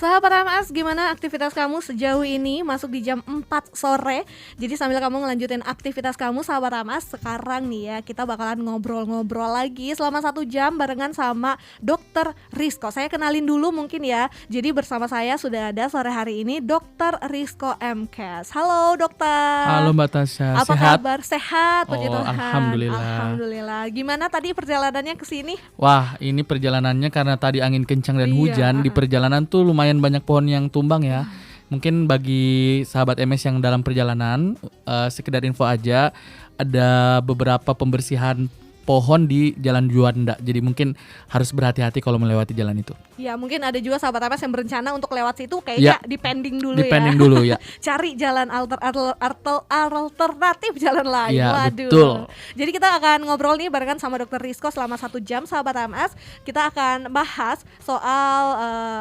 Sahabat AMS, gimana aktivitas kamu sejauh ini? Masuk di jam 4 sore. Jadi sambil kamu ngelanjutin aktivitas kamu, sahabat AMS, sekarang nih ya kita bakalan ngobrol-ngobrol lagi selama 1 jam barengan sama Dr. Rizko. Saya kenalin dulu mungkin ya. Jadi bersama saya sudah ada sore hari ini Dr. Rizko MKes. Halo dokter. Halo Mbak Tasya, Apa sehat? kabar? Sehat, puji Oh, Tuhan. alhamdulillah. Alhamdulillah. Gimana tadi perjalanannya ke sini? Wah, ini perjalanannya karena tadi angin kencang dan Iya, hujan. Di perjalanan tuh lumayan banyak pohon yang tumbang ya. Mungkin bagi sahabat MS yang dalam perjalanan, sekedar info aja, ada beberapa pembersihan pohon di Jalan Juanda. Jadi mungkin harus berhati-hati kalau melewati jalan itu. Ya mungkin ada juga sahabat AMS yang berencana untuk lewat situ kayaknya dipending dulu Dipending ya. dulu ya. Cari jalan alternatif jalan lain. Ya, Waduh. betul. Jadi kita akan ngobrol nih barengan sama Dr. Rizko selama 1 jam sahabat AMS. Kita akan bahas soal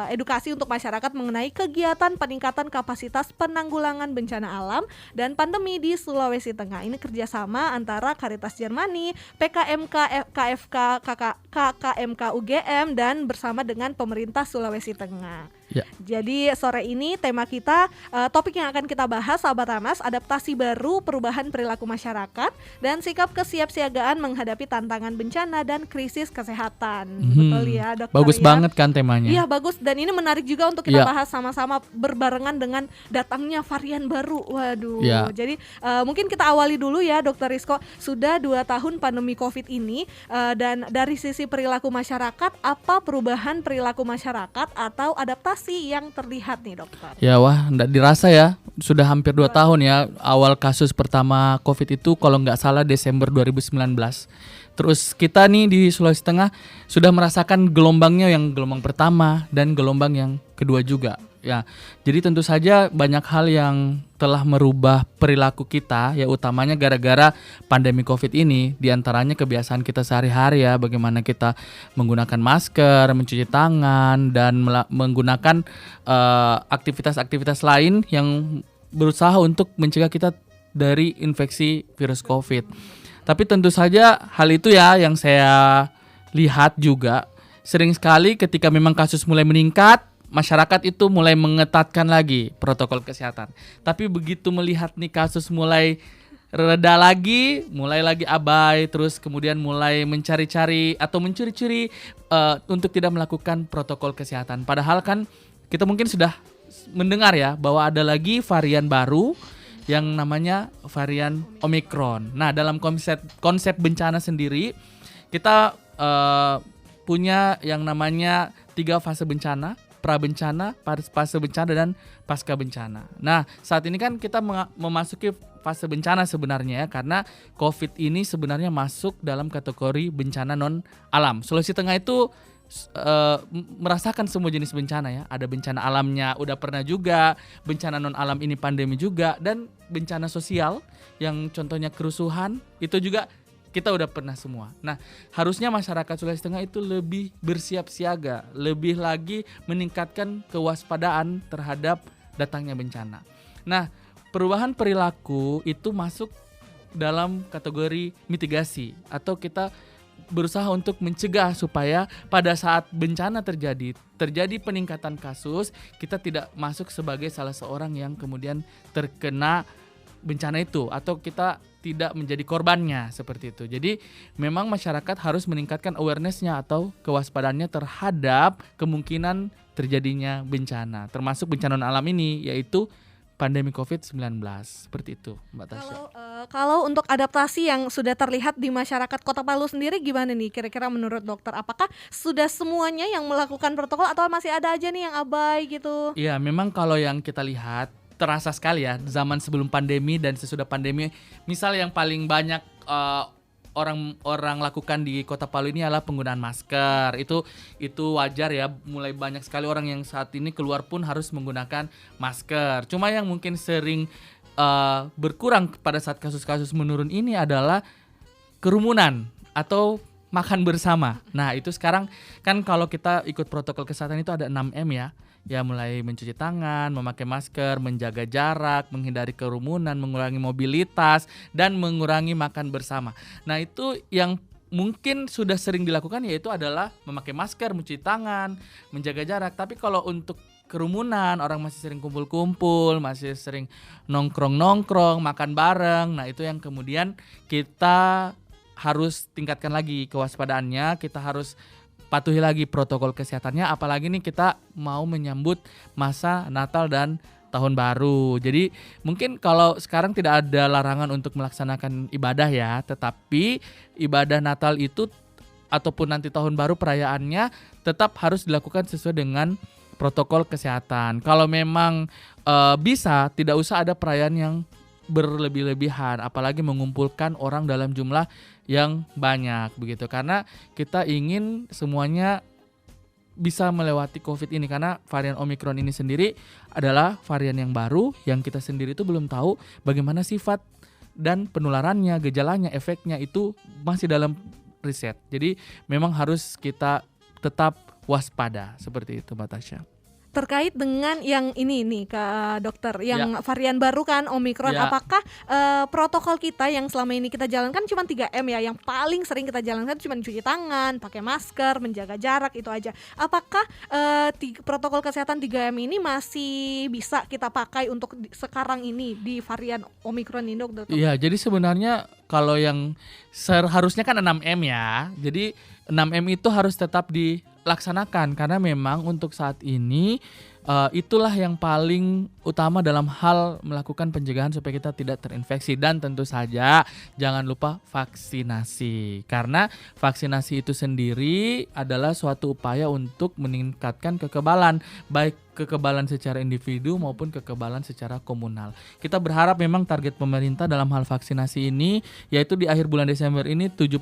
edukasi untuk masyarakat mengenai kegiatan peningkatan kapasitas penanggulangan bencana alam dan pandemi di Sulawesi Tengah. Ini kerjasama antara Caritas Germany, PKMK, KFK, KKMK UGM dan bersama dengan pemerintah Sulawesi Tengah. Ya. Jadi sore ini tema kita, topik yang akan kita bahas sahabat AMS, adaptasi baru, perubahan perilaku masyarakat dan sikap kesiapsiagaan menghadapi tantangan bencana dan krisis kesehatan. Betul ya dokter? Bagus ya? banget kan temanya. Iya bagus, dan ini menarik juga untuk kita Ya. bahas sama-sama berbarengan dengan datangnya varian baru. Waduh. Ya. Jadi mungkin kita awali dulu ya Dokter Rizko. Sudah 2 tahun pandemi COVID ini, dan dari sisi perilaku masyarakat, apa perubahan perilaku masyarakat atau adaptasi yang terlihat nih dokter? Ya wah, nggak dirasa ya, sudah hampir 2 tahun ya. Awal kasus pertama COVID itu kalau nggak salah Desember 2019. Terus kita nih di Sulawesi Tengah sudah merasakan gelombangnya, yang gelombang pertama dan gelombang yang kedua juga. Ya, jadi tentu saja banyak hal yang telah merubah perilaku kita, ya utamanya gara-gara pandemi COVID ini. Di antaranya kebiasaan kita sehari-hari ya, bagaimana kita menggunakan masker, mencuci tangan, dan menggunakan aktivitas-aktivitas lain yang berusaha untuk mencegah kita dari infeksi virus COVID. Tapi tentu saja hal itu ya yang saya lihat juga sering sekali ketika memang kasus mulai meningkat, masyarakat itu mulai mengetatkan lagi protokol kesehatan. Tapi begitu melihat nih kasus mulai reda lagi, mulai lagi abai, terus kemudian mulai mencari-cari atau mencuri-curi untuk tidak melakukan protokol kesehatan. Padahal kan kita mungkin sudah mendengar ya bahwa ada lagi varian baru yang namanya varian Omicron. Nah, dalam konsep bencana sendiri kita punya yang namanya 3 fase bencana: pra-bencana, fase bencana, dan pasca bencana. Nah, saat ini kan kita memasuki fase bencana sebenarnya ya, karena COVID ini sebenarnya masuk dalam kategori bencana non alam. Sulawesi Tengah itu merasakan semua jenis bencana ya. Ada bencana alamnya udah pernah juga, bencana non alam ini pandemi juga, dan bencana sosial yang contohnya kerusuhan itu juga kita udah pernah semua. Nah, harusnya masyarakat Sulawesi Tengah itu lebih bersiap siaga, lebih lagi meningkatkan kewaspadaan terhadap datangnya bencana. Nah, perubahan perilaku itu masuk dalam kategori mitigasi, atau kita berusaha untuk mencegah supaya pada saat bencana terjadi peningkatan kasus, kita tidak masuk sebagai salah seorang yang kemudian terkena bencana itu, atau kita tidak menjadi korbannya seperti itu. Jadi memang masyarakat harus meningkatkan awareness-nya atau kewaspadaannya terhadap kemungkinan terjadinya bencana, termasuk bencana non alam ini, yaitu pandemi COVID-19. Seperti itu, Mbak Tasya. Kalau untuk adaptasi yang sudah terlihat di masyarakat Kota Palu sendiri gimana nih kira-kira menurut dokter? Apakah sudah semuanya yang melakukan protokol atau masih ada aja nih yang abai gitu? Iya, memang kalau yang kita lihat terasa sekali ya zaman sebelum pandemi dan sesudah pandemi. Misal yang paling banyak orang lakukan di Kota Palu ini adalah penggunaan masker. Itu wajar ya, mulai banyak sekali orang yang saat ini keluar pun harus menggunakan masker. Cuma yang mungkin sering berkurang pada saat kasus-kasus menurun ini adalah kerumunan atau makan bersama. Nah, itu sekarang kan kalau kita ikut protokol kesehatan itu ada 6M ya. Ya, mulai mencuci tangan, memakai masker, menjaga jarak, menghindari kerumunan, mengurangi mobilitas, dan mengurangi makan bersama. Nah, itu yang mungkin sudah sering dilakukan, yaitu adalah memakai masker, mencuci tangan, menjaga jarak. Tapi kalau untuk kerumunan, orang masih sering kumpul-kumpul, masih sering nongkrong-nongkrong, makan bareng. Nah, itu yang kemudian kita harus tingkatkan lagi kewaspadaannya, kita harus patuhi lagi protokol kesehatannya, apalagi nih kita mau menyambut masa Natal dan Tahun Baru. Jadi mungkin kalau sekarang tidak ada larangan untuk melaksanakan ibadah ya, tetapi ibadah Natal itu ataupun nanti Tahun Baru perayaannya tetap harus dilakukan sesuai dengan protokol kesehatan. Kalau memang bisa, tidak usah ada perayaan yang berlebih-lebihan, apalagi mengumpulkan orang dalam jumlah yang banyak begitu, karena kita ingin semuanya bisa melewati COVID ini, karena varian Omikron ini sendiri adalah varian yang baru yang kita sendiri itu belum tahu bagaimana sifat dan penularannya, gejalanya, efeknya itu masih dalam riset. Jadi memang harus kita tetap waspada seperti itu, Mbak Tasya. Terkait dengan yang ini nih Kak Dokter, yang varian baru kan Omikron, apakah protokol kita yang selama ini kita jalankan cuma 3M ya, yang paling sering kita jalankan cuma cuci tangan, pakai masker, menjaga jarak, itu aja. Apakah protokol kesehatan 3M ini masih bisa kita pakai untuk sekarang ini di varian Omikron ini, Dokter? Iya, jadi sebenarnya kalau yang seharusnya kan 6M ya. Jadi 6M itu harus tetap dilaksanakan karena memang untuk saat ini itulah yang paling utama dalam hal melakukan pencegahan supaya kita tidak terinfeksi, dan tentu saja jangan lupa vaksinasi, karena vaksinasi itu sendiri adalah suatu upaya untuk meningkatkan kekebalan, baik kekebalan secara individu maupun kekebalan secara komunal. Kita berharap memang target pemerintah dalam hal vaksinasi ini yaitu di akhir bulan Desember ini 70%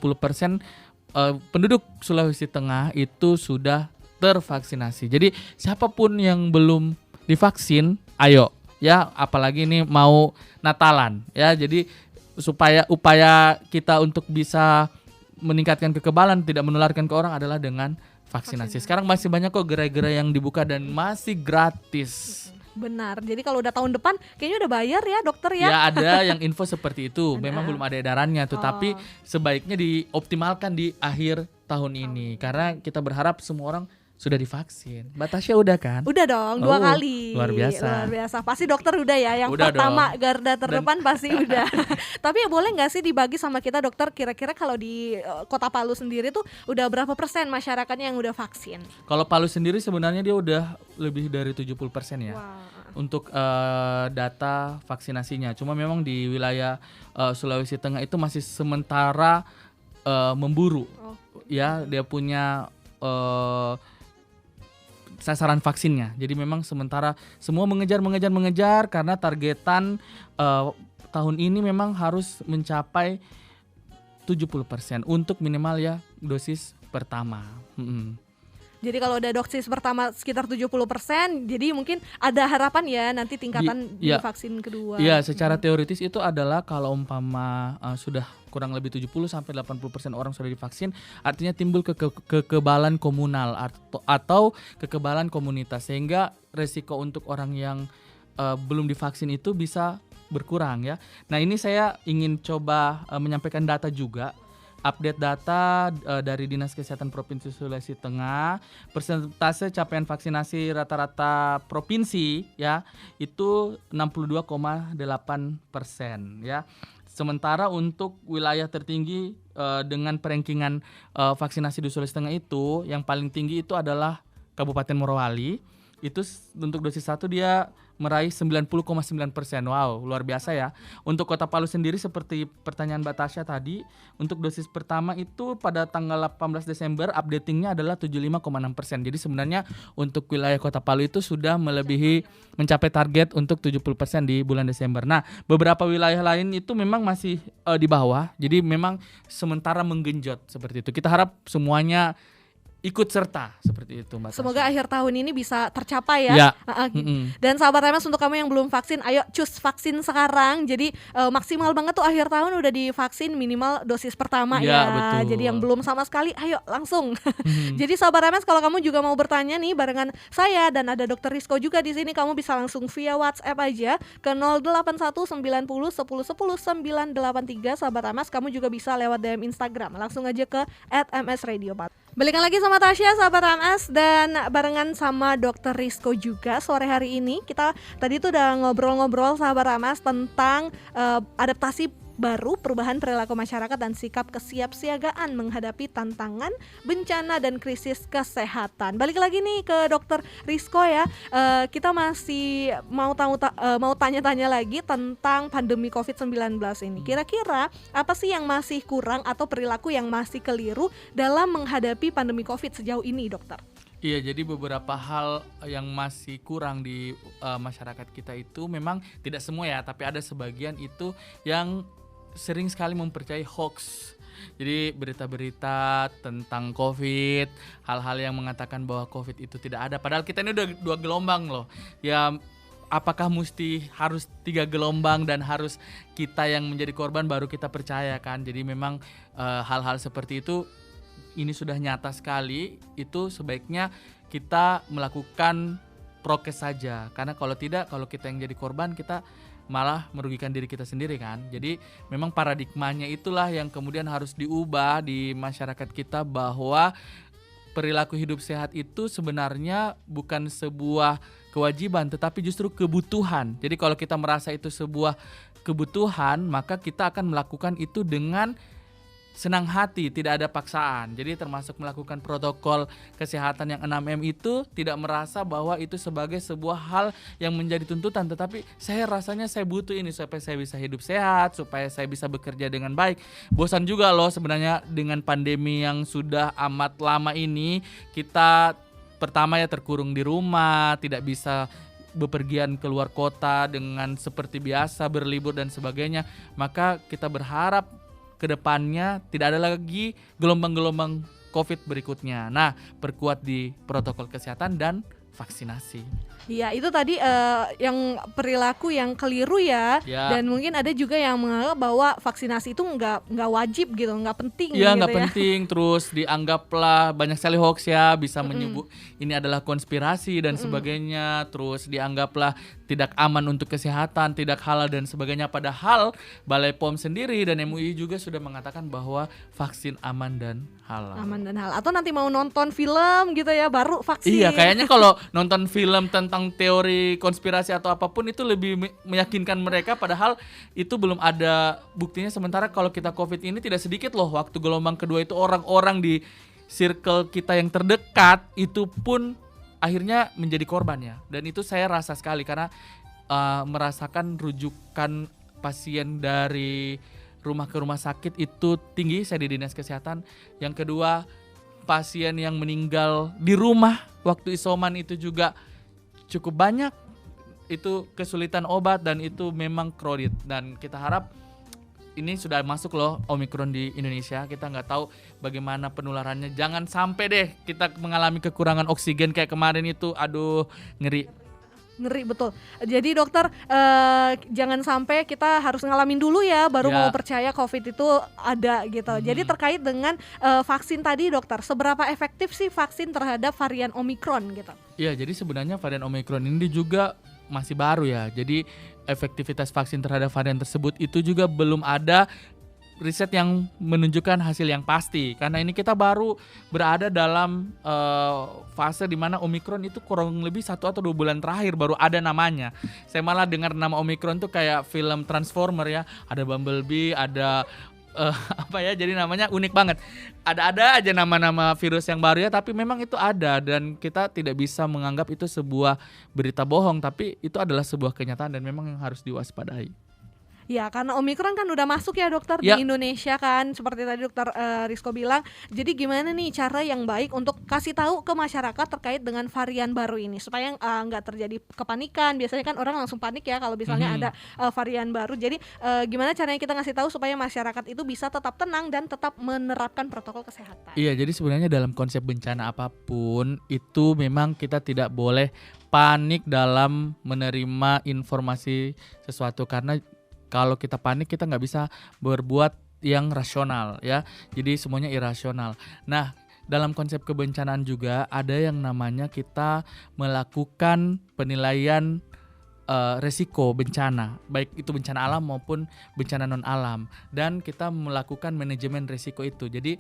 penduduk Sulawesi Tengah itu sudah tervaksinasi. Jadi siapapun yang belum divaksin, ayo ya, apalagi ini mau Natalan ya. Jadi supaya upaya kita untuk bisa meningkatkan kekebalan, tidak menularkan ke orang adalah dengan vaksinasi. Sekarang masih banyak kok gerai-gerai yang dibuka dan masih gratis. Benar. Jadi kalau udah tahun depan kayaknya udah bayar ya, Dokter ya. Ya, ada yang info seperti itu. Memang belum ada edarannya tuh, tapi sebaiknya dioptimalkan di akhir tahun ini karena kita berharap semua orang sudah divaksin. Mbak Tasya udah kan? Udah dong, 2 kali. Luar biasa. Luar biasa. Pasti dokter udah ya, yang udah pertama dong. garda terdepan pasti udah. Tapi boleh nggak sih dibagi sama kita, Dokter, kira-kira kalau di Kota Palu sendiri tuh udah berapa persen masyarakatnya yang udah vaksin? Kalau Palu sendiri sebenarnya dia udah lebih dari 70% ya. Untuk data vaksinasinya. Cuma memang di wilayah Sulawesi Tengah itu masih sementara memburu. Ya, dia punya sasaran vaksinnya. Jadi memang sementara semua mengejar karena targetan tahun ini memang harus mencapai 70% untuk minimal ya dosis pertama. Jadi kalau udah dosis pertama sekitar 70%, jadi mungkin ada harapan ya nanti tingkatan di vaksin kedua. Iya, secara teoritis itu adalah kalau umpama sudah kurang lebih 70-80% orang sudah divaksin, artinya timbul kekebalan komunal atau kekebalan komunitas, sehingga resiko untuk orang yang belum divaksin itu bisa berkurang ya. Nah, ini saya ingin coba menyampaikan data juga. Update data dari Dinas Kesehatan Provinsi Sulawesi Tengah, persentase capaian vaksinasi rata-rata provinsi ya itu 62,8% ya. Sementara untuk wilayah tertinggi dengan perengkingan vaksinasi di Sulawesi Tengah itu yang paling tinggi itu adalah Kabupaten Morowali. Itu untuk dosis 1 dia meraih 90,9%. Wow, luar biasa ya. Untuk Kota Palu sendiri seperti pertanyaan Mbak Tasya tadi, untuk dosis pertama itu pada tanggal 18 Desember updatingnya adalah 75,6%. Jadi sebenarnya untuk wilayah Kota Palu itu sudah melebihi mencapai target untuk 70% di bulan Desember. Nah, beberapa wilayah lain itu memang masih di bawah. Jadi memang sementara menggenjot seperti itu. Kita harap semuanya ikut serta seperti itu, Mbak. Semoga akhir tahun ini bisa tercapai ya. Dan sahabat MS, untuk kamu yang belum vaksin, ayo cus vaksin sekarang. Jadi maksimal banget tuh akhir tahun udah divaksin minimal dosis pertama ya. Betul. Jadi yang belum sama sekali, ayo langsung. Jadi sahabat MS, kalau kamu juga mau bertanya nih barengan saya dan ada Dokter Rizko juga di sini, kamu bisa langsung via WhatsApp aja ke 081901010983. Sahabat MS, kamu juga bisa lewat DM Instagram. Langsung aja ke @msradio4. Balikan lagi sama Tasya, sahabat AMS, dan barengan sama Dokter Rizko juga sore hari ini. Kita tadi tuh udah ngobrol-ngobrol sahabat AMS tentang adaptasi baru, perubahan perilaku masyarakat dan sikap kesiapsiagaan menghadapi tantangan, bencana dan krisis kesehatan. Balik lagi nih ke Dokter Rizko ya. Kita masih mau tanya-tanya lagi tentang pandemi COVID-19 ini. Kira-kira apa sih yang masih kurang atau perilaku yang masih keliru dalam menghadapi pandemi COVID sejauh ini, dokter? Iya, jadi beberapa hal yang masih kurang di masyarakat kita itu memang tidak semua ya, tapi ada sebagian itu yang sering sekali mempercayai hoax. Jadi berita-berita tentang COVID, hal-hal yang mengatakan bahwa COVID itu tidak ada. Padahal kita ini udah 2 gelombang loh. Ya, apakah mesti harus 3 gelombang dan harus kita yang menjadi korban baru kita percaya kan? Jadi memang hal-hal seperti itu ini sudah nyata sekali. Itu sebaiknya kita melakukan prokes saja. Karena kalau tidak, kalau kita yang jadi korban, kita malah merugikan diri kita sendiri kan. Jadi memang paradigmanya itulah yang kemudian harus diubah di masyarakat kita, bahwa perilaku hidup sehat itu sebenarnya bukan sebuah kewajiban tetapi justru kebutuhan. Jadi kalau kita merasa itu sebuah kebutuhan, maka kita akan melakukan itu dengan senang hati, tidak ada paksaan. Jadi termasuk melakukan protokol kesehatan yang 6M itu tidak merasa bahwa itu sebagai sebuah hal yang menjadi tuntutan, tetapi saya rasanya saya butuh ini supaya saya bisa hidup sehat, supaya saya bisa bekerja dengan baik. Bosan juga loh sebenarnya dengan pandemi yang sudah amat lama ini. Kita pertama ya terkurung di rumah, tidak bisa bepergian keluar kota dengan seperti biasa, berlibur dan sebagainya. Maka kita berharap kedepannya tidak ada lagi gelombang-gelombang COVID berikutnya. Nah, perkuat di protokol kesehatan dan vaksinasi. Iya, itu tadi yang perilaku yang keliru ya. Dan mungkin ada juga yang menganggap bahwa vaksinasi itu nggak wajib gitu, nggak penting. Iya, gitu nggak penting. Terus dianggaplah banyak sekali hoax ya, bisa menyebut ini adalah konspirasi dan sebagainya. Terus dianggaplah tidak aman untuk kesehatan, tidak halal dan sebagainya. Padahal Balai POM sendiri dan MUI juga sudah mengatakan bahwa vaksin aman dan halal. Aman dan halal. Atau nanti mau nonton film gitu ya, baru vaksin. Iya, kayaknya kalau nonton film tentang teori konspirasi atau apapun itu lebih meyakinkan mereka, padahal itu belum ada buktinya. Sementara kalau kita COVID ini tidak sedikit loh, waktu gelombang kedua itu orang-orang di circle kita yang terdekat itu pun akhirnya menjadi korban ya. Dan itu saya rasa sekali karena merasakan rujukan pasien dari rumah ke rumah sakit itu tinggi, saya di dinas kesehatan. Yang kedua, pasien yang meninggal di rumah waktu isoman itu juga cukup banyak. Itu kesulitan obat dan itu memang crowded. Dan kita harap ini sudah masuk loh Omikron di Indonesia. Kita nggak tahu bagaimana penularannya. Jangan sampai deh kita mengalami kekurangan oksigen kayak kemarin itu. Aduh, ngeri. Ngeri betul. Jadi dokter, jangan sampai kita harus ngalamin dulu ya baru mau percaya COVID itu ada gitu. Jadi terkait dengan vaksin tadi dokter, seberapa efektif sih vaksin terhadap varian Omikron gitu? Iya, jadi sebenarnya varian Omikron ini juga masih baru ya. Jadi efektivitas vaksin terhadap varian tersebut itu juga belum ada riset yang menunjukkan hasil yang pasti, karena ini kita baru berada dalam fase di mana Omikron itu kurang lebih 1 atau 2 bulan terakhir baru ada namanya. Saya malah dengar nama Omikron tuh kayak film Transformer ya, ada Bumblebee, ada apa ya, jadi namanya unik banget. Ada aja nama-nama virus yang baru ya, tapi memang itu ada dan kita tidak bisa menganggap itu sebuah berita bohong, tapi itu adalah sebuah kenyataan dan memang yang harus diwaspadai. Ya, karena Omikron kan udah masuk ya dokter di Indonesia kan, seperti tadi dokter Rizko bilang. Jadi gimana nih cara yang baik untuk kasih tahu ke masyarakat terkait dengan varian baru ini supaya nggak terjadi kepanikan. Biasanya kan orang langsung panik ya kalau misalnya ada varian baru. Jadi gimana caranya kita ngasih tahu supaya masyarakat itu bisa tetap tenang dan tetap menerapkan protokol kesehatan. Iya, jadi sebenarnya dalam konsep bencana apapun itu memang kita tidak boleh panik dalam menerima informasi sesuatu, karena kalau kita panik kita nggak bisa berbuat yang rasional ya, jadi semuanya irasional. Nah, dalam konsep kebencanaan juga ada yang namanya kita melakukan penilaian resiko bencana, baik itu bencana alam maupun bencana non alam, dan kita melakukan manajemen resiko itu. Jadi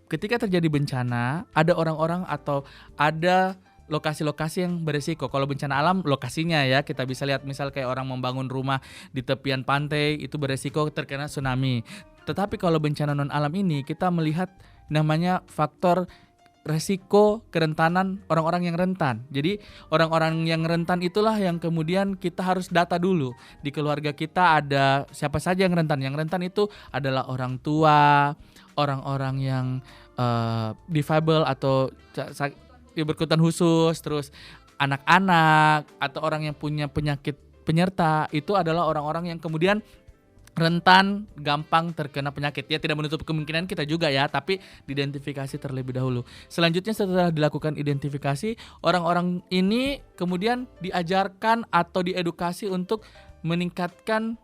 ketika terjadi bencana, ada orang-orang atau ada lokasi-lokasi yang beresiko. Kalau bencana alam lokasinya ya, kita bisa lihat misal kayak orang membangun rumah di tepian pantai, itu beresiko terkena tsunami. Tetapi kalau bencana non alam ini kita melihat namanya faktor resiko kerentanan orang-orang yang rentan. Jadi orang-orang yang rentan itulah yang kemudian kita harus data dulu. Di keluarga kita ada siapa saja yang rentan. Yang rentan itu adalah orang tua, orang-orang yang difabel atau berkebutuhan khusus, terus anak-anak atau orang yang punya penyakit penyerta, itu adalah orang-orang yang kemudian rentan gampang terkena penyakit. Ya tidak menutup kemungkinan kita juga ya, tapi diidentifikasi terlebih dahulu. Selanjutnya setelah dilakukan identifikasi, orang-orang ini kemudian diajarkan atau diedukasi untuk meningkatkan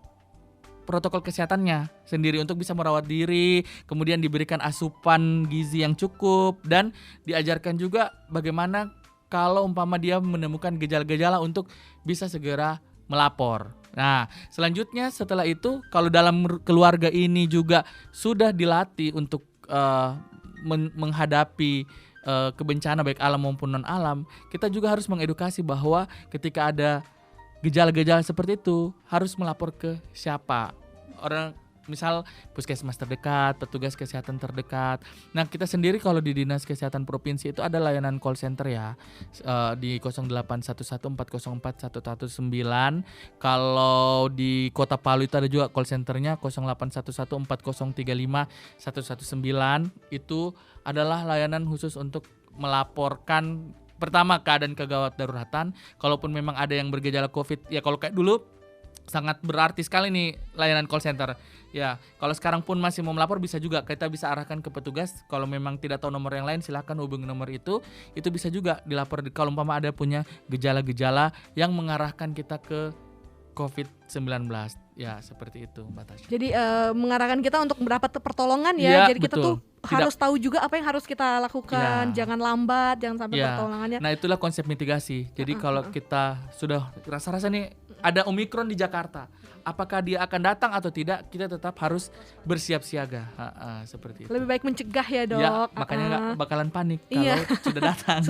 protokol kesehatannya sendiri untuk bisa merawat diri, kemudian diberikan asupan gizi yang cukup, dan diajarkan juga bagaimana kalau umpama dia menemukan gejala-gejala untuk bisa segera melapor. Nah, selanjutnya setelah itu kalau dalam keluarga ini juga sudah dilatih untuk menghadapi kebencana baik alam maupun non alam, kita juga harus mengedukasi bahwa ketika ada gejala-gejala seperti itu harus melapor ke siapa? Orang misal puskesmas terdekat, petugas kesehatan terdekat. Nah, kita sendiri kalau di Dinas Kesehatan Provinsi itu ada layanan call center ya, di 0811404119. Kalau di Kota Palu itu ada juga call centernya 081140351119. Itu adalah layanan khusus untuk melaporkan pertama keadaan kegawat daruratan. Kalaupun memang ada yang bergejala COVID, ya kalau kayak dulu sangat berarti sekali nih layanan call center. Ya, kalau sekarang pun masih mau melapor bisa juga, kita bisa arahkan ke petugas. Kalau memang tidak tahu nomor yang lain silahkan hubungi nomor itu bisa juga dilapor kalau umpama ada punya gejala-gejala yang mengarahkan kita ke COVID-19. Ya, seperti itu Mbak Tasya. Jadi mengarahkan kita untuk mendapat pertolongan ya. Jadi kita tuh harus tahu juga apa yang harus kita lakukan. Jangan lambat, jangan sampai pertolongannya. Nah, itulah konsep mitigasi. Jadi kalau kita sudah rasa-rasa nih ada Omikron di Jakarta, apakah dia akan datang atau tidak, kita tetap harus bersiap siaga. Seperti itu. Lebih baik mencegah ya, Dok. Ya, makanya nggak bakalan panik kalau sudah datang.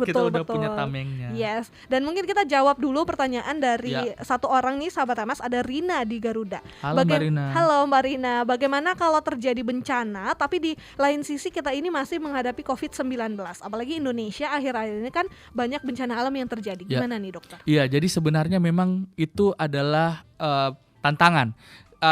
Kita udah punya tamengnya. Yes. Dan mungkin kita jawab dulu pertanyaan dari satu orang nih, sahabat MS, ada Rina di Garuda. Halo Mbak Rina. Halo Mbak Rina. Bagaimana kalau terjadi bencana tapi di lain sisi kita ini masih menghadapi COVID-19? Apalagi Indonesia akhir-akhir ini kan banyak bencana alam yang terjadi. Gimana nih, Dokter? Iya, jadi sebenarnya memang itu adalah tantangan.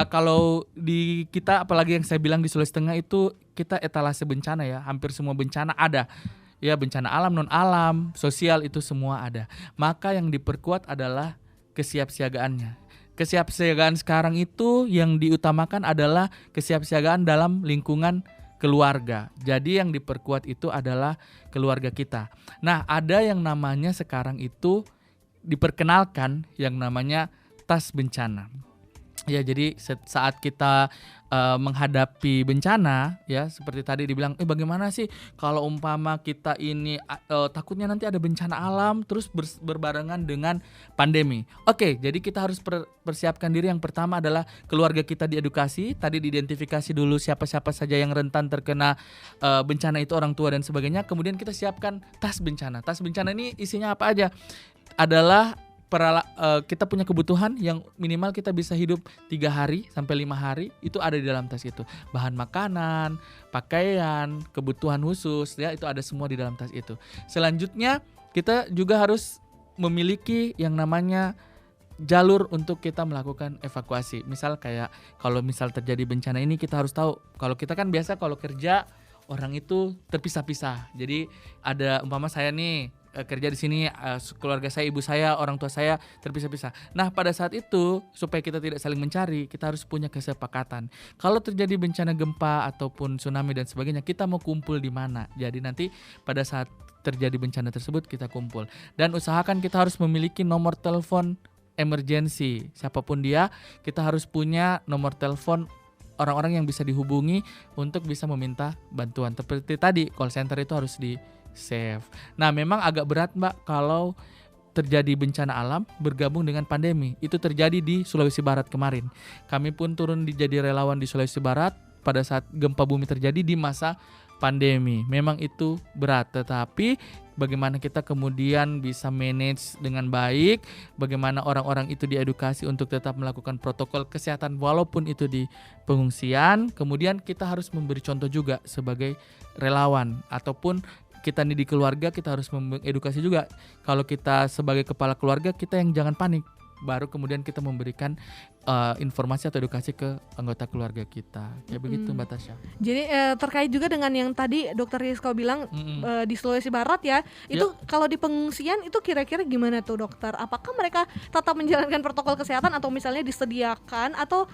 Kalau di kita, apalagi yang saya bilang di Sulawesi Tengah itu kita etalase bencana ya, hampir semua bencana ada. Ya, bencana alam, non alam, sosial itu semua ada. Maka yang diperkuat adalah kesiapsiagaannya. Kesiapsiagaan sekarang itu yang diutamakan adalah kesiapsiagaan dalam lingkungan keluarga. Jadi yang diperkuat itu adalah keluarga kita. Nah, ada yang namanya sekarang itu diperkenalkan yang namanya tas bencana. Ya, jadi saat kita menghadapi bencana ya, seperti tadi dibilang bagaimana sih kalau umpama kita ini takutnya nanti ada bencana alam terus berbarengan dengan pandemi. Oke, jadi kita harus persiapkan diri. Yang pertama adalah keluarga kita diedukasi, tadi diidentifikasi dulu siapa-siapa saja yang rentan terkena bencana itu, orang tua dan sebagainya. Kemudian kita siapkan tas bencana. Tas bencana ini isinya apa aja? Adalah kita punya kebutuhan yang minimal kita bisa hidup 3 hari sampai 5 hari, itu ada di dalam tas itu. Bahan makanan, pakaian, kebutuhan khusus ya, itu ada semua di dalam tas itu. Selanjutnya kita juga harus memiliki yang namanya jalur untuk kita melakukan evakuasi. Misal kayak kalau misal terjadi bencana ini, kita harus tahu, kalau kita kan biasa kalau kerja orang itu terpisah-pisah. Jadi ada umpama saya nih kerja di sini, keluarga saya, ibu saya, orang tua saya terpisah-pisah. Nah, pada saat itu supaya kita tidak saling mencari, kita harus punya kesepakatan. Kalau terjadi bencana gempa ataupun tsunami dan sebagainya, kita mau kumpul di mana. Jadi nanti pada saat terjadi bencana tersebut kita kumpul. Dan usahakan kita harus memiliki nomor telepon emergency. Siapapun dia, kita harus punya nomor telepon orang-orang yang bisa dihubungi untuk bisa meminta bantuan. Seperti tadi, call center itu harus di save. Nah, memang agak berat Mbak kalau terjadi bencana alam bergabung dengan pandemi. Itu terjadi di Sulawesi Barat kemarin. Kami pun turun jadi relawan di Sulawesi Barat pada saat gempa bumi terjadi di masa pandemi. Memang itu berat, tetapi bagaimana kita kemudian bisa manage dengan baik, bagaimana orang-orang itu diedukasi untuk tetap melakukan protokol kesehatan walaupun itu di pengungsian. Kemudian kita harus memberi contoh juga sebagai relawan, ataupun kita nih di keluarga kita harus mengedukasi juga. Kalau kita sebagai kepala keluarga, kita yang jangan panik, baru kemudian kita memberikan informasi atau edukasi ke anggota keluarga kita. Kayak begitu Mbak Tasya. Jadi terkait juga dengan yang tadi Dokter Rizko bilang di Sulawesi Barat ya, itu kalau di pengungsian itu kira-kira gimana tuh dokter? Apakah mereka tetap menjalankan protokol kesehatan atau misalnya disediakan, atau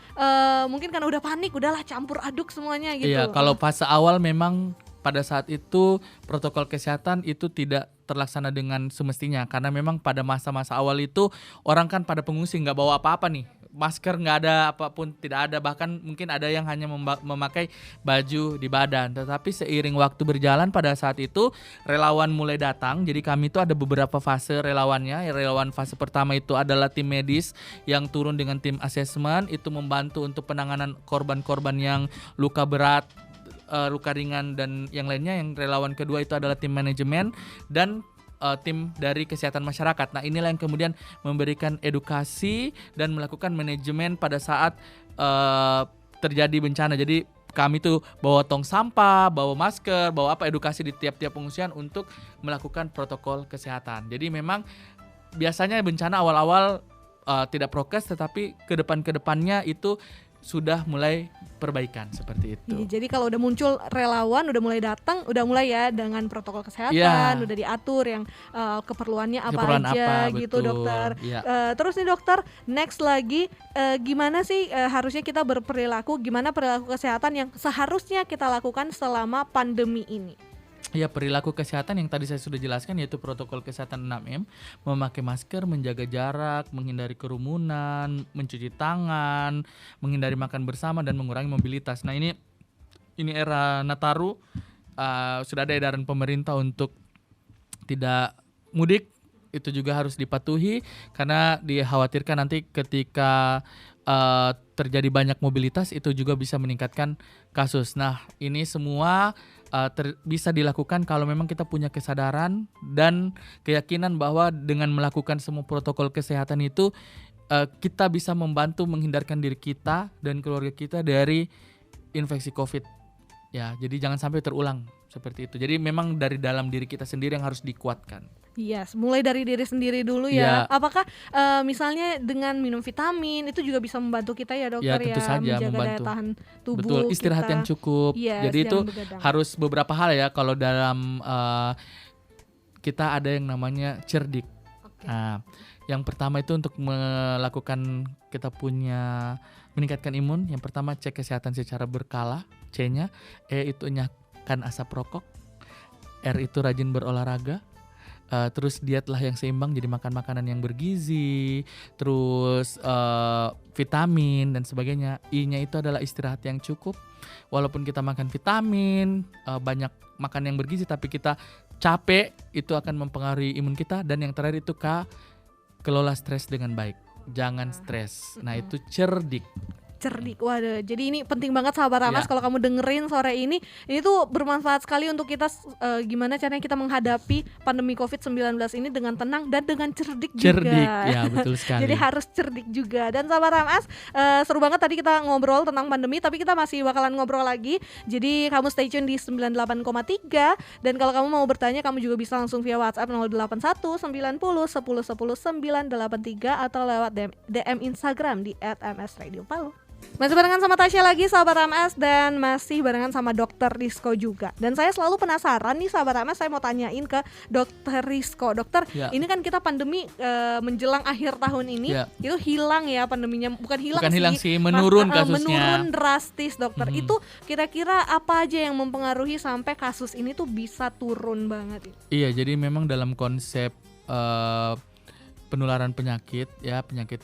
mungkin karena udah panik, udahlah campur aduk semuanya gitu? Iya, kalau fase awal memang pada saat itu protokol kesehatan itu tidak terlaksana dengan semestinya, karena memang pada masa-masa awal itu orang kan pada pengungsi nggak bawa apa-apa nih, masker nggak ada, apapun tidak ada, bahkan mungkin ada yang hanya memakai baju di badan. Tetapi seiring waktu berjalan pada saat itu relawan mulai datang. Jadi kami itu ada beberapa fase relawannya. Relawan fase pertama itu adalah tim medis yang turun dengan tim asesmen, itu membantu untuk penanganan korban-korban yang luka berat, luka ringan dan yang lainnya. Yang relawan kedua itu adalah tim manajemen dan tim dari kesehatan masyarakat. Nah, inilah yang kemudian memberikan edukasi dan melakukan manajemen pada saat terjadi bencana. Jadi kami tuh bawa tong sampah, bawa masker, bawa edukasi di tiap-tiap pengungsian untuk melakukan protokol kesehatan. Jadi memang biasanya bencana awal-awal tidak prokes, tetapi kedepannya itu sudah mulai perbaikan seperti itu. Jadi kalau udah muncul relawan, udah mulai datang, udah mulai ya dengan protokol kesehatan, udah diatur yang keperluannya apa aja gitu, betul, dokter. ya. Terus nih dokter, next lagi gimana sih harusnya kita berperilaku, gimana perilaku kesehatan yang seharusnya kita lakukan selama pandemi ini? Ya, perilaku kesehatan yang tadi saya sudah jelaskan, yaitu protokol kesehatan 6M, memakai masker, menjaga jarak, menghindari kerumunan, mencuci tangan, menghindari makan bersama dan mengurangi mobilitas. Nah, ini era Nataru, sudah ada edaran pemerintah untuk tidak mudik, itu juga harus dipatuhi karena dikhawatirkan nanti ketika terjadi banyak mobilitas itu juga bisa meningkatkan kasus. Nah, ini semua bisa dilakukan kalau memang kita punya kesadaran dan keyakinan bahwa dengan melakukan semua protokol kesehatan itu kita bisa membantu menghindarkan diri kita dan keluarga kita dari infeksi COVID. Ya, jadi jangan sampai terulang seperti itu. Jadi memang dari dalam diri kita sendiri yang harus dikuatkan. Yes, mulai dari diri sendiri dulu ya. Apakah misalnya dengan minum vitamin itu juga bisa membantu kita ya dokter, ya? Tentu saja menjaga membantu. daya tahan tubuh. Betul, istirahat kita yang cukup. Jadi itu begadang. harus beberapa hal ya. Kalau dalam kita ada yang namanya cerdik. Nah, yang pertama itu untuk melakukan kita punya meningkatkan imun. Yang pertama cek kesehatan secara berkala. C-nya, E itu nyahkan asap rokok. R itu rajin berolahraga. Terus dietlah yang seimbang, jadi makan makanan yang bergizi, terus vitamin dan sebagainya. I-nya itu adalah istirahat yang cukup. Walaupun kita makan vitamin, banyak makan yang bergizi, tapi kita capek, itu akan mempengaruhi imun kita. Dan yang terakhir itu K, kelola stres dengan baik. Jangan stres. Nah, itu cerdik. Waduh, jadi ini penting banget sahabat Ramas. Kalau kamu dengerin sore ini tuh bermanfaat sekali untuk kita gimana caranya kita menghadapi pandemi COVID-19 ini dengan tenang dan dengan cerdik juga. Ya, betul sekali. Jadi harus cerdik juga. Dan sahabat Ramas, seru banget tadi kita ngobrol tentang pandemi, tapi kita masih bakalan ngobrol lagi. Jadi kamu stay tune di 98,3, dan kalau kamu mau bertanya kamu juga bisa langsung via WhatsApp 081 90 10 10 983 atau lewat DM Instagram di @msradiopalu. Masih barengan sama Tasya lagi sahabat MS, dan masih barengan sama Dokter Rizko juga. Dan saya selalu penasaran nih sahabat MS, saya mau tanyain ke Dokter Rizko. Dokter, ini kan kita pandemi menjelang akhir tahun ini itu hilang ya pandeminya, bukan hilang sih, menurun kasusnya. Menurun drastis dokter. Itu kira-kira apa aja yang mempengaruhi sampai kasus ini tuh bisa turun banget? Iya, jadi memang dalam konsep penularan penyakit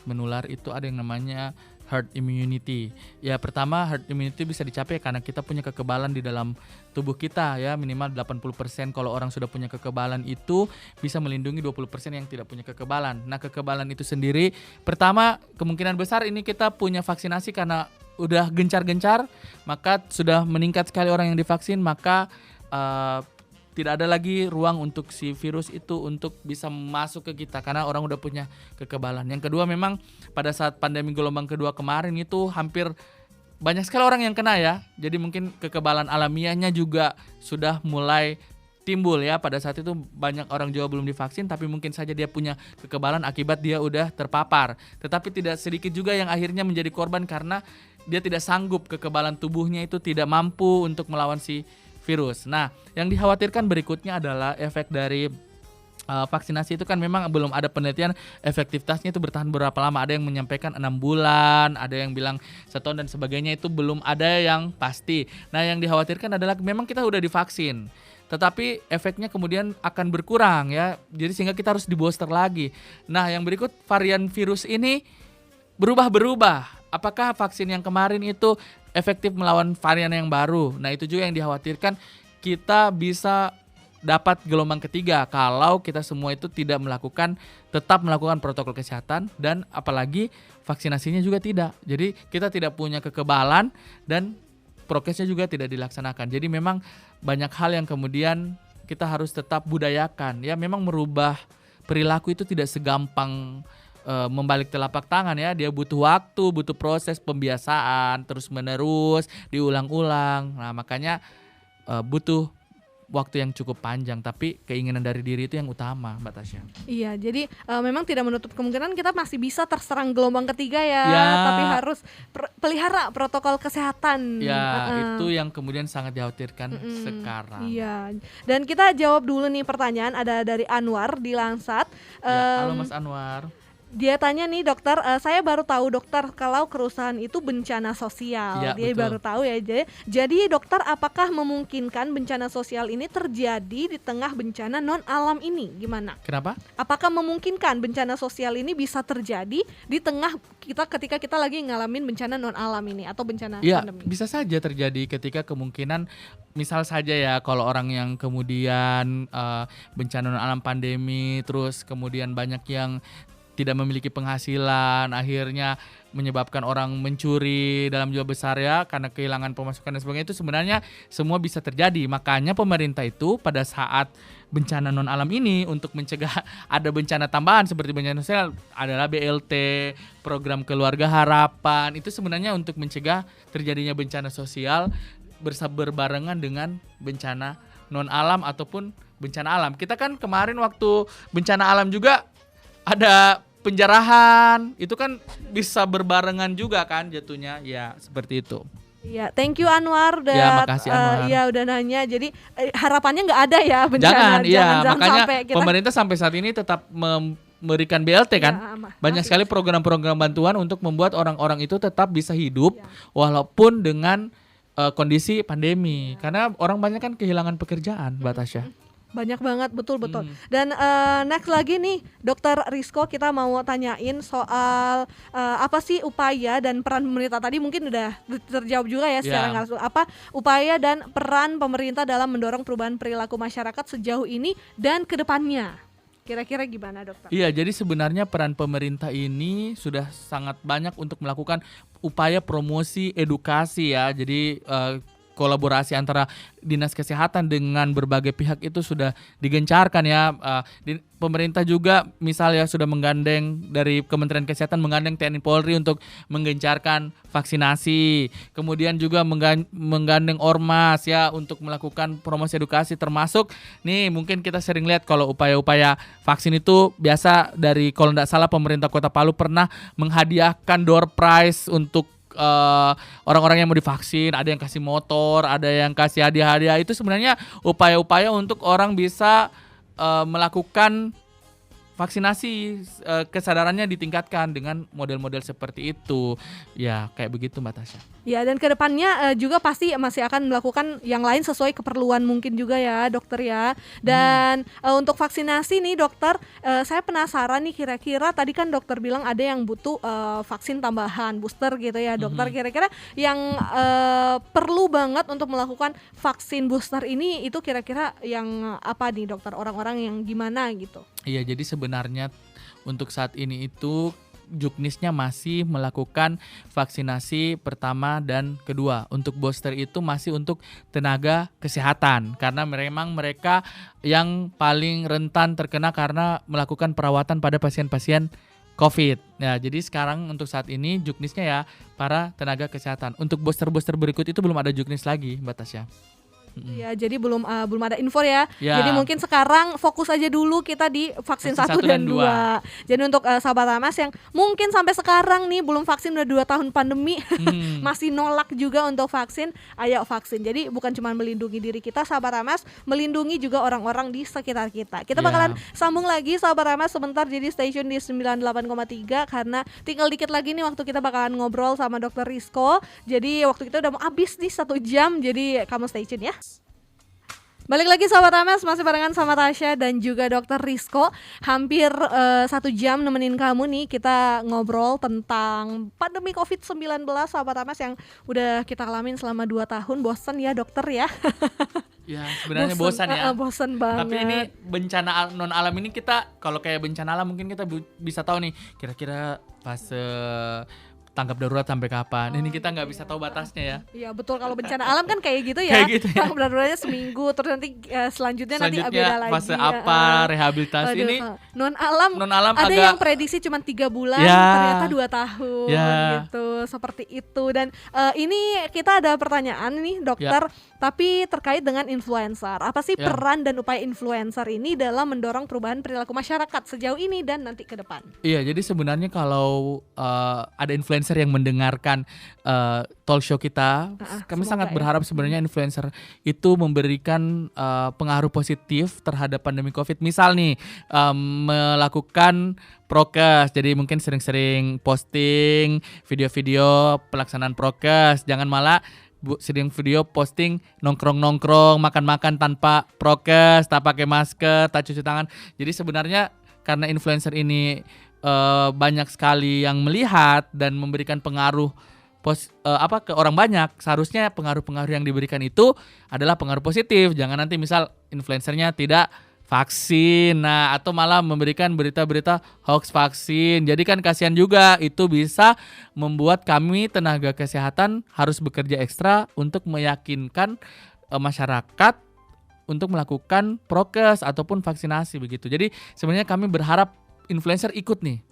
menular itu ada yang namanya herd immunity. Ya, pertama herd immunity bisa dicapai karena kita punya kekebalan di dalam tubuh kita ya, minimal 80%. Kalau orang sudah punya kekebalan itu bisa melindungi 20% yang tidak punya kekebalan. Nah, kekebalan itu sendiri pertama kemungkinan besar ini kita punya vaksinasi karena udah gencar-gencar, maka sudah meningkat sekali orang yang divaksin, maka uh, tidak ada lagi ruang untuk si virus itu untuk bisa masuk ke kita karena orang udah punya kekebalan. Yang kedua, memang pada saat pandemi gelombang kedua kemarin itu hampir banyak sekali orang yang kena ya. Jadi mungkin kekebalan alamiahnya juga sudah mulai timbul ya. Pada saat itu banyak orang Jawa belum divaksin, tapi mungkin saja dia punya kekebalan akibat dia udah terpapar. Tetapi tidak sedikit juga yang akhirnya menjadi korban karena dia tidak sanggup, kekebalan tubuhnya itu tidak mampu untuk melawan si virus. Nah, yang dikhawatirkan berikutnya adalah efek dari vaksinasi itu kan memang belum ada penelitian efektivitasnya itu bertahan berapa lama. Ada yang menyampaikan 6 bulan, ada yang bilang setahun dan sebagainya, itu belum ada yang pasti. Nah, yang dikhawatirkan adalah memang kita udah divaksin, tetapi efeknya kemudian akan berkurang ya. Jadi sehingga kita harus di booster lagi. Nah, yang berikut, varian virus ini berubah-berubah. Apakah vaksin yang kemarin itu efektif melawan varian yang baru? Nah, itu juga yang dikhawatirkan, kita bisa dapat gelombang ketiga kalau kita semua itu tetap melakukan protokol kesehatan dan apalagi vaksinasinya juga tidak. Jadi kita tidak punya kekebalan dan prokesnya juga tidak dilaksanakan. Jadi memang banyak hal yang kemudian kita harus tetap budayakan. Ya, memang merubah perilaku itu tidak segampang membalik telapak tangan ya. Dia butuh waktu, butuh proses pembiasaan terus menerus, diulang-ulang. Nah, makanya butuh waktu yang cukup panjang, tapi keinginan dari diri itu yang utama, Mbak Tasya. Iya, jadi memang tidak menutup kemungkinan kita masih bisa terserang gelombang ketiga ya, tapi harus pelihara protokol kesehatan. Ya, itu yang kemudian sangat dikhawatirkan sekarang. Iya, dan kita jawab dulu nih pertanyaan, ada dari Anwar di Lansat. Halo Mas Anwar. Dia tanya nih, dokter, saya baru tahu dokter kalau kerusuhan itu bencana sosial. Ya, dia betul. baru tahu ya. Jadi dokter, apakah memungkinkan bencana sosial ini terjadi di tengah bencana non alam ini? Gimana? Kenapa? Apakah memungkinkan bencana sosial ini bisa terjadi di tengah kita ketika kita lagi ngalamin bencana non alam ini atau bencana pandemi? Ya, bisa saja terjadi ketika kemungkinan, misal saja ya, kalau orang yang kemudian bencana non alam pandemi, terus kemudian banyak yang tidak memiliki penghasilan, akhirnya menyebabkan orang mencuri dalam jumlah besar ya, karena kehilangan pemasukan dan sebagainya, itu sebenarnya semua bisa terjadi. Makanya pemerintah itu pada saat bencana non alam ini, untuk mencegah ada bencana tambahan seperti bencana sosial, adalah BLT, program keluarga harapan, itu sebenarnya untuk mencegah terjadinya bencana sosial berbarengan dengan bencana non alam ataupun bencana alam. Kita kan kemarin waktu bencana alam juga ada penjarahan, itu kan bisa berbarengan juga kan jatuhnya, ya seperti itu. Iya, thank you Anwar udah, ya, makasih Anwar. Ya udah nanya. Jadi harapannya nggak ada ya bencana. Jangan makanya sampai pemerintah sampai saat ini tetap memberikan BLT kan. Ya, banyak sekali program-program bantuan untuk membuat orang-orang itu tetap bisa hidup walaupun dengan kondisi pandemi. Karena orang banyak kan kehilangan pekerjaan, Mbak Tasya. Banyak banget, betul. Dan next lagi nih, Dokter Rizko, kita mau tanyain soal apa sih upaya dan peran pemerintah. Tadi mungkin udah terjawab juga ya secara langsung. Apa upaya dan peran pemerintah dalam mendorong perubahan perilaku masyarakat sejauh ini dan ke depannya? Kira-kira gimana, dokter? Iya, jadi sebenarnya peran pemerintah ini sudah sangat banyak untuk melakukan upaya promosi edukasi ya. Jadi kolaborasi antara dinas kesehatan dengan berbagai pihak itu sudah digencarkan ya. Pemerintah juga misalnya sudah menggandeng, dari Kementerian Kesehatan menggandeng TNI Polri untuk menggencarkan vaksinasi. Kemudian juga menggandeng Ormas ya untuk melakukan promosi edukasi, termasuk nih mungkin kita sering lihat kalau upaya-upaya vaksin itu biasa dari, kalau tidak salah pemerintah Kota Palu pernah menghadiahkan door prize untuk orang-orang yang mau divaksin, ada yang kasih motor, ada yang kasih hadiah-hadiah. Itu sebenarnya upaya-upaya untuk orang bisa melakukan vaksinasi, kesadarannya ditingkatkan dengan model-model seperti itu. Ya, kayak begitu Mbak Tasya. Ya, dan kedepannya juga pasti masih akan melakukan yang lain sesuai keperluan mungkin juga ya, dokter ya. Dan untuk vaksinasi nih dokter, saya penasaran nih, kira-kira tadi kan dokter bilang ada yang butuh vaksin tambahan, booster gitu ya dokter. Kira-kira yang perlu banget untuk melakukan vaksin booster ini itu kira-kira yang apa nih dokter? Orang-orang yang gimana gitu? Iya, jadi sebenarnya untuk saat ini itu Juknisnya masih melakukan vaksinasi pertama dan kedua. Untuk booster itu masih untuk tenaga kesehatan karena memang mereka yang paling rentan terkena karena melakukan perawatan pada pasien-pasien COVID. Ya, jadi sekarang untuk saat ini juknisnya ya para tenaga kesehatan. Untuk booster-booster berikut itu belum ada juknis lagi, Mbak Tasya. Ya, jadi belum ada info ya. Ya. Jadi mungkin sekarang fokus aja dulu kita di vaksin 1 dan 2. Jadi untuk sahabat Amas yang mungkin sampai sekarang nih belum vaksin, udah 2 tahun pandemi masih nolak juga untuk vaksin, ayo vaksin. Jadi bukan cuma melindungi diri kita sahabat Amas, melindungi juga orang-orang di sekitar kita. Kita bakalan sambung lagi sahabat Amas sebentar, jadi stay tune di 98,3 karena tinggal dikit lagi nih waktu kita bakalan ngobrol sama Dr. Rizko. Jadi waktu kita udah mau habis nih 1 jam, jadi kamu stay tune ya. Balik lagi sahabat Amas, masih barengan sama Tasya dan juga Dr. Rizko. Hampir 1 jam nemenin kamu nih, kita ngobrol tentang pandemi COVID-19 sahabat Amas yang udah kita alamin selama 2 tahun. Bosen ya dokter ya? Ya sebenarnya bosan ya. Bosan banget. Tapi ini bencana non alam ini kita, kalau kayak bencana alam mungkin kita bisa tahu nih kira-kira fase tanggap darurat sampai kapan. Ini kita nggak bisa tahu batasnya ya. Iya betul, kalau bencana alam kan kayak gitu ya. Kayak gitu ya. Tanggap daruratnya seminggu, terus nanti selanjutnya nanti beda lagi. Fase apa, rehabilitasi. Aduh, ini non alam ada agak, yang prediksi cuma 3 bulan, ternyata 2 tahun gitu, seperti itu. Dan ini kita ada pertanyaan nih dokter, tapi terkait dengan influencer. Apa sih peran dan upaya influencer ini dalam mendorong perubahan perilaku masyarakat sejauh ini dan nanti ke depan? Iya, jadi sebenarnya kalau ada influencer yang mendengarkan talk show kita, kami sangat berharap sebenarnya influencer itu memberikan pengaruh positif terhadap pandemi COVID. Misal nih melakukan prokes, jadi mungkin sering-sering posting video-video pelaksanaan prokes, jangan malah sering video posting nongkrong-nongkrong, makan-makan tanpa prokes, tak pakai masker, tak cuci tangan. Jadi sebenarnya karena influencer ini banyak sekali yang melihat dan memberikan pengaruh ke orang banyak, seharusnya pengaruh-pengaruh yang diberikan itu adalah pengaruh positif. Jangan nanti misal influencernya tidak vaksin, atau malah memberikan berita-berita hoax vaksin. Jadi kan kasihan juga, itu bisa membuat kami tenaga kesehatan harus bekerja ekstra untuk meyakinkan masyarakat untuk melakukan prokes ataupun vaksinasi begitu. Jadi sebenarnya kami berharap influencer ikut nih.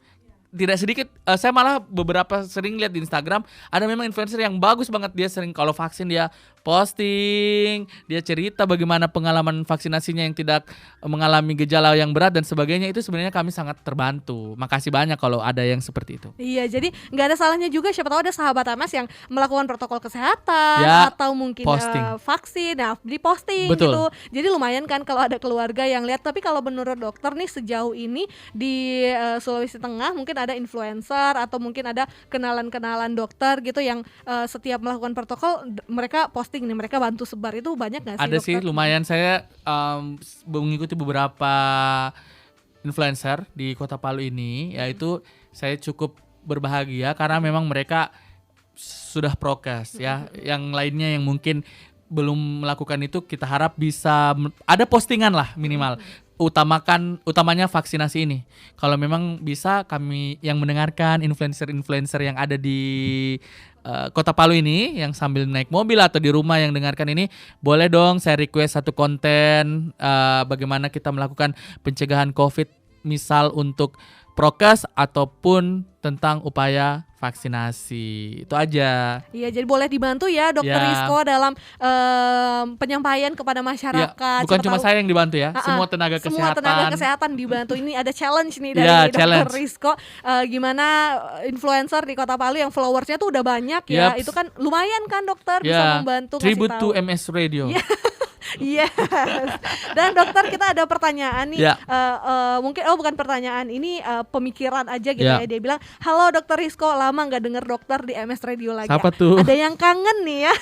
Tidak sedikit, saya malah beberapa sering lihat di Instagram ada memang influencer yang bagus banget, dia sering kalau vaksin dia posting, dia cerita bagaimana pengalaman vaksinasinya yang tidak mengalami gejala yang berat dan sebagainya. Itu sebenarnya kami sangat terbantu. Makasih banyak kalau ada yang seperti itu. Iya, jadi nggak ada salahnya juga, siapa tahu ada sahabat Amas yang melakukan protokol kesehatan atau mungkin vaksin, diposting gitu. Jadi lumayan kan kalau ada keluarga yang lihat. Tapi kalau menurut dokter nih sejauh ini di Sulawesi Tengah mungkin ada influencer atau mungkin ada kenalan-kenalan dokter gitu yang setiap melakukan protokol mereka posting nih, mereka bantu sebar, itu banyak nggak sih? Ada dokter? sih, lumayan. Saya mengikuti beberapa influencer di Kota Palu ini, yaitu saya cukup berbahagia karena memang mereka sudah prokes ya. Yang lainnya yang mungkin belum melakukan itu, kita harap bisa ada postingan lah minimal. Utamanya vaksinasi ini. Kalau memang bisa, kami yang mendengarkan influencer-influencer yang ada di Kota Palu ini, yang sambil naik mobil atau di rumah yang dengarkan ini, boleh dong saya request satu konten bagaimana kita melakukan pencegahan COVID, misal untuk prokes ataupun tentang upaya vaksinasi. Itu aja. Iya, jadi boleh dibantu ya Dokter Rizko dalam penyampaian kepada masyarakat. Bukan cuma saya yang dibantu ya, semua tenaga kesehatan. Semua tenaga kesehatan dibantu. Ini ada challenge nih dari Dokter Rizko. Gimana influencer di Kota Palu yang followersnya tuh udah banyak ya. Itu kan lumayan kan dokter, bisa membantu ngasih tahu. Tribute to MS Radio. Yes. Dan dokter, kita ada pertanyaan nih. Mungkin bukan pertanyaan, ini pemikiran aja gitu ya. Dia bilang, halo Dokter Rizko, lama nggak denger dokter di MS Radio lagi. Siapa tuh? Ada yang kangen nih ya.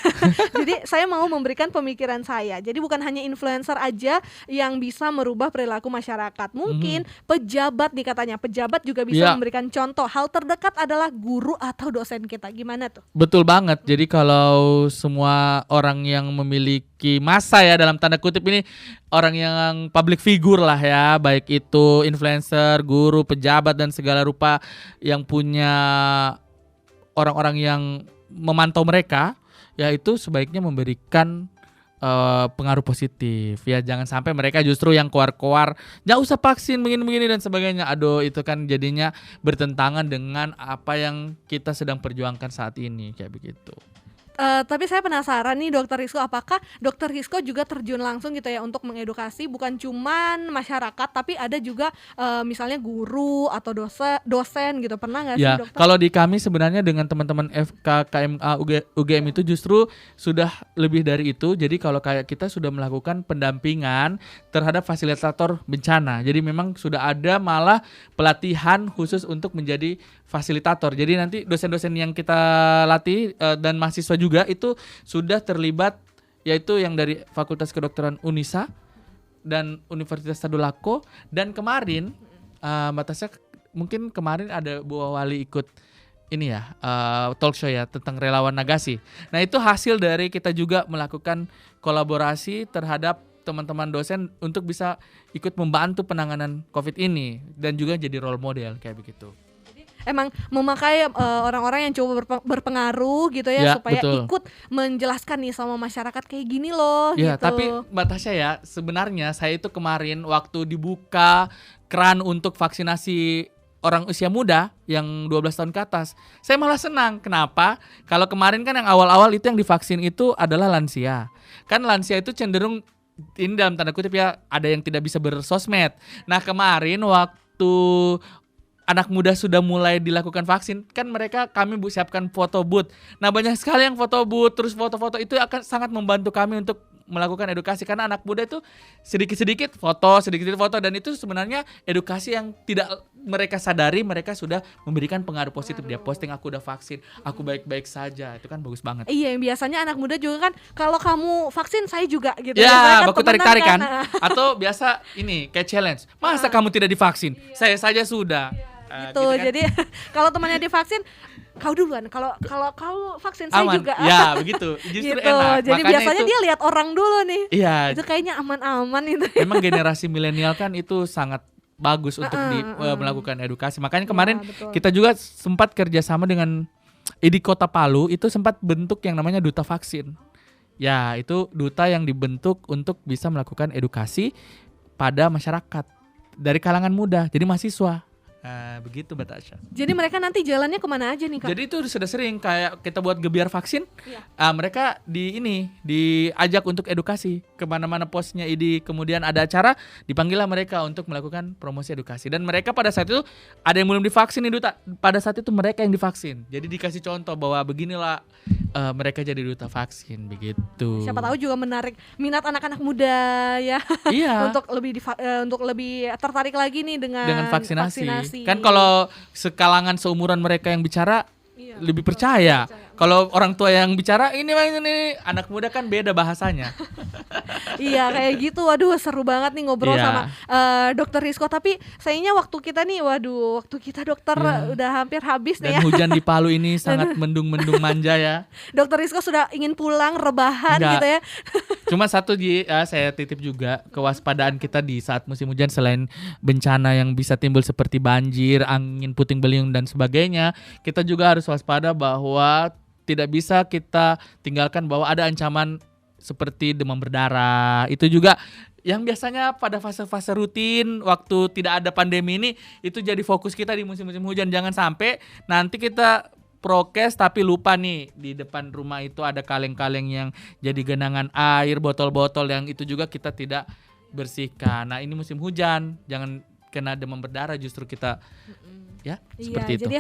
Jadi saya mau memberikan pemikiran saya. Jadi bukan hanya influencer aja yang bisa merubah perilaku masyarakat. Mungkin pejabat nih, katanya pejabat juga bisa memberikan contoh. Hal terdekat adalah guru atau dosen kita. Gimana tuh? Betul banget. Jadi kalau semua orang yang memiliki memasuki masa ya dalam tanda kutip ini orang yang public figure lah ya, baik itu influencer, guru, pejabat dan segala rupa yang punya orang-orang yang memantau mereka, ya itu sebaiknya memberikan pengaruh positif ya, jangan sampai mereka justru yang koar-koar nggak usah vaksin begini-begini dan sebagainya. Aduh, itu kan jadinya bertentangan dengan apa yang kita sedang perjuangkan saat ini kayak begitu. Tapi saya penasaran nih Dokter Rizko, apakah Dokter Rizko juga terjun langsung gitu ya untuk mengedukasi bukan cuman masyarakat tapi ada juga misalnya guru atau dosen gitu, pernah nggak sih Ya, dokter? kalau di kami sebenarnya dengan teman-teman FKKMA UGM itu justru sudah lebih dari itu. Jadi kalau kayak kita sudah melakukan pendampingan terhadap fasilitator bencana. Jadi memang sudah ada malah pelatihan khusus untuk menjadi fasilitator. Jadi nanti dosen-dosen yang kita latih dan mahasiswa juga itu sudah terlibat, yaitu yang dari Fakultas Kedokteran Unisa dan Universitas Tadulako. Dan kemarin Mbak Tasya, mungkin kemarin ada Bu Wali ikut ini ya, talk show ya tentang relawan Nagasi. Nah itu hasil dari kita juga melakukan kolaborasi terhadap teman-teman dosen untuk bisa ikut membantu penanganan COVID ini dan juga jadi role model kayak begitu. Emang memakai orang-orang yang coba berpengaruh gitu ya, Ya, supaya betul. ikut menjelaskan nih sama masyarakat kayak gini loh Ya, gitu. tapi Mbak Tasya ya, sebenarnya saya itu kemarin waktu dibuka keran untuk vaksinasi orang usia muda yang 12 tahun ke atas, saya malah senang. Kenapa? Kalau kemarin kan yang awal-awal itu yang divaksin itu adalah lansia. Kan lansia itu cenderung, ini dalam tanda kutip ya, ada yang tidak bisa bersosmed. Nah kemarin waktu anak muda sudah mulai dilakukan vaksin, kan kami siapkan foto booth. Nah banyak sekali yang foto booth, terus foto-foto itu akan sangat membantu kami untuk melakukan edukasi, karena anak muda itu sedikit-sedikit foto, dan itu sebenarnya edukasi yang tidak mereka sadari, mereka sudah memberikan pengaruh positif. Dia posting, aku udah vaksin, aku baik-baik saja, itu kan bagus banget. Iya, yang biasanya anak muda juga kan, kalau kamu vaksin saya juga gitu. Ya, Biasanya kan baku temenan tarik-tarik kan. Nah. Atau biasa ini kayak challenge, masa kamu tidak divaksin? Saya saja sudah. Gitu, Gitu kan. jadi kalau temannya divaksin, kau duluan. Kalau kau vaksin saya Aman. juga. Ya begitu, justru gitu. enak. Jadi Makanya biasanya itu, dia lihat orang dulu nih. iya, Itu kayaknya aman-aman itu. memang generasi milenial kan itu sangat bagus untuk melakukan edukasi. Makanya kemarin betul. kita juga sempat kerjasama dengan di Kota Palu, itu sempat bentuk yang namanya duta vaksin. Ya, itu duta yang dibentuk untuk bisa melakukan edukasi pada masyarakat dari kalangan muda, jadi mahasiswa. Nah, begitu Mbak Tasya. Jadi mereka nanti jalannya kemana aja nih Kak? Jadi itu sudah sering kayak kita buat gebiar vaksin. Iya. Mereka diajak untuk edukasi kemana-mana posnya ID, kemudian ada acara dipanggillah mereka untuk melakukan promosi edukasi. Dan mereka pada saat itu ada yang belum divaksin nih duta. Pada saat itu mereka yang divaksin. Jadi dikasih contoh bahwa beginilah mereka jadi duta vaksin begitu. Siapa tahu juga menarik minat anak-anak muda ya. Iya. untuk lebih tertarik lagi nih dengan vaksinasi. Kan kalau sekalangan seumuran mereka yang bicara lebih percaya. Kalau orang tua yang bicara ini anak muda kan beda bahasanya. Iya kayak gitu. Waduh seru banget nih ngobrol Iya. sama Dokter Rizko. Tapi sayangnya waktu kita dokter udah hampir habis nih Dan ya. hujan di Palu ini sangat mendung-mendung manja ya. Dokter Rizko sudah ingin pulang rebahan Enggak. gitu ya. Cuma satu saya titip juga kewaspadaan kita di saat musim hujan, selain bencana yang bisa timbul seperti banjir, angin puting beliung dan sebagainya, kita juga harus waspada bahwa tidak bisa kita tinggalkan bahwa ada ancaman seperti demam berdarah. Itu juga yang biasanya pada fase-fase rutin waktu tidak ada pandemi ini itu jadi fokus kita di musim-musim hujan. Jangan sampai nanti kita prokes tapi lupa nih di depan rumah itu ada kaleng-kaleng yang jadi genangan air, botol-botol yang itu juga kita tidak bersihkan. Nah, ini musim hujan, jangan kena demam berdarah justru kita ya seperti itu. Jadi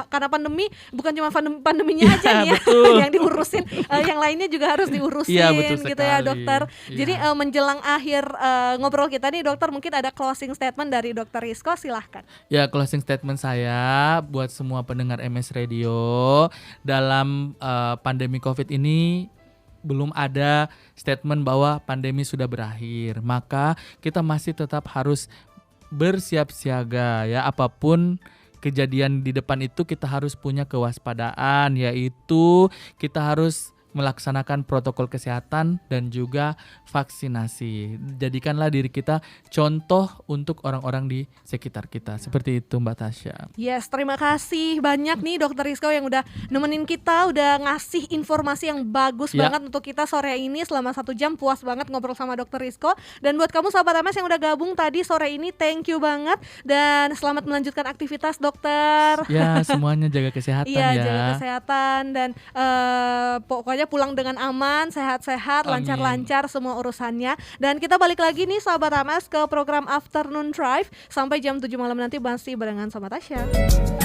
karena pandemi bukan cuma pandeminya aja nih ya betul. yang diurusin, yang lainnya juga harus diurusin Iya, betul gitu ya sekali. dokter. Iya. Jadi menjelang akhir ngobrol kita nih dokter, mungkin ada closing statement dari Dokter Rizko, silahkan. Ya, closing statement saya buat semua pendengar MS Radio, dalam pandemi COVID ini belum ada statement bahwa pandemi sudah berakhir. Maka kita masih tetap harus bersiap siaga ya, apapun kejadian di depan itu kita harus punya kewaspadaan, yaitu kita harus melaksanakan protokol kesehatan dan juga vaksinasi. Jadikanlah diri kita contoh untuk orang-orang di sekitar kita. Seperti itu Mbak Tasya. Yes, terima kasih banyak nih Dokter Rizko yang udah nemenin kita, udah ngasih informasi yang bagus banget untuk kita sore ini. Selama 1 jam puas banget ngobrol sama Dokter Rizko. Dan buat kamu sahabat MS yang udah gabung tadi sore ini, thank you banget. Dan selamat melanjutkan aktivitas dokter. Ya, semuanya jaga kesehatan Iya, ya. jaga kesehatan dan pokoknya pulang dengan aman, sehat-sehat, Amin. lancar-lancar semua urusannya. Dan kita balik lagi nih sahabat MS ke program Afternoon Drive sampai jam 7 malam nanti masih barengan sama Tasya.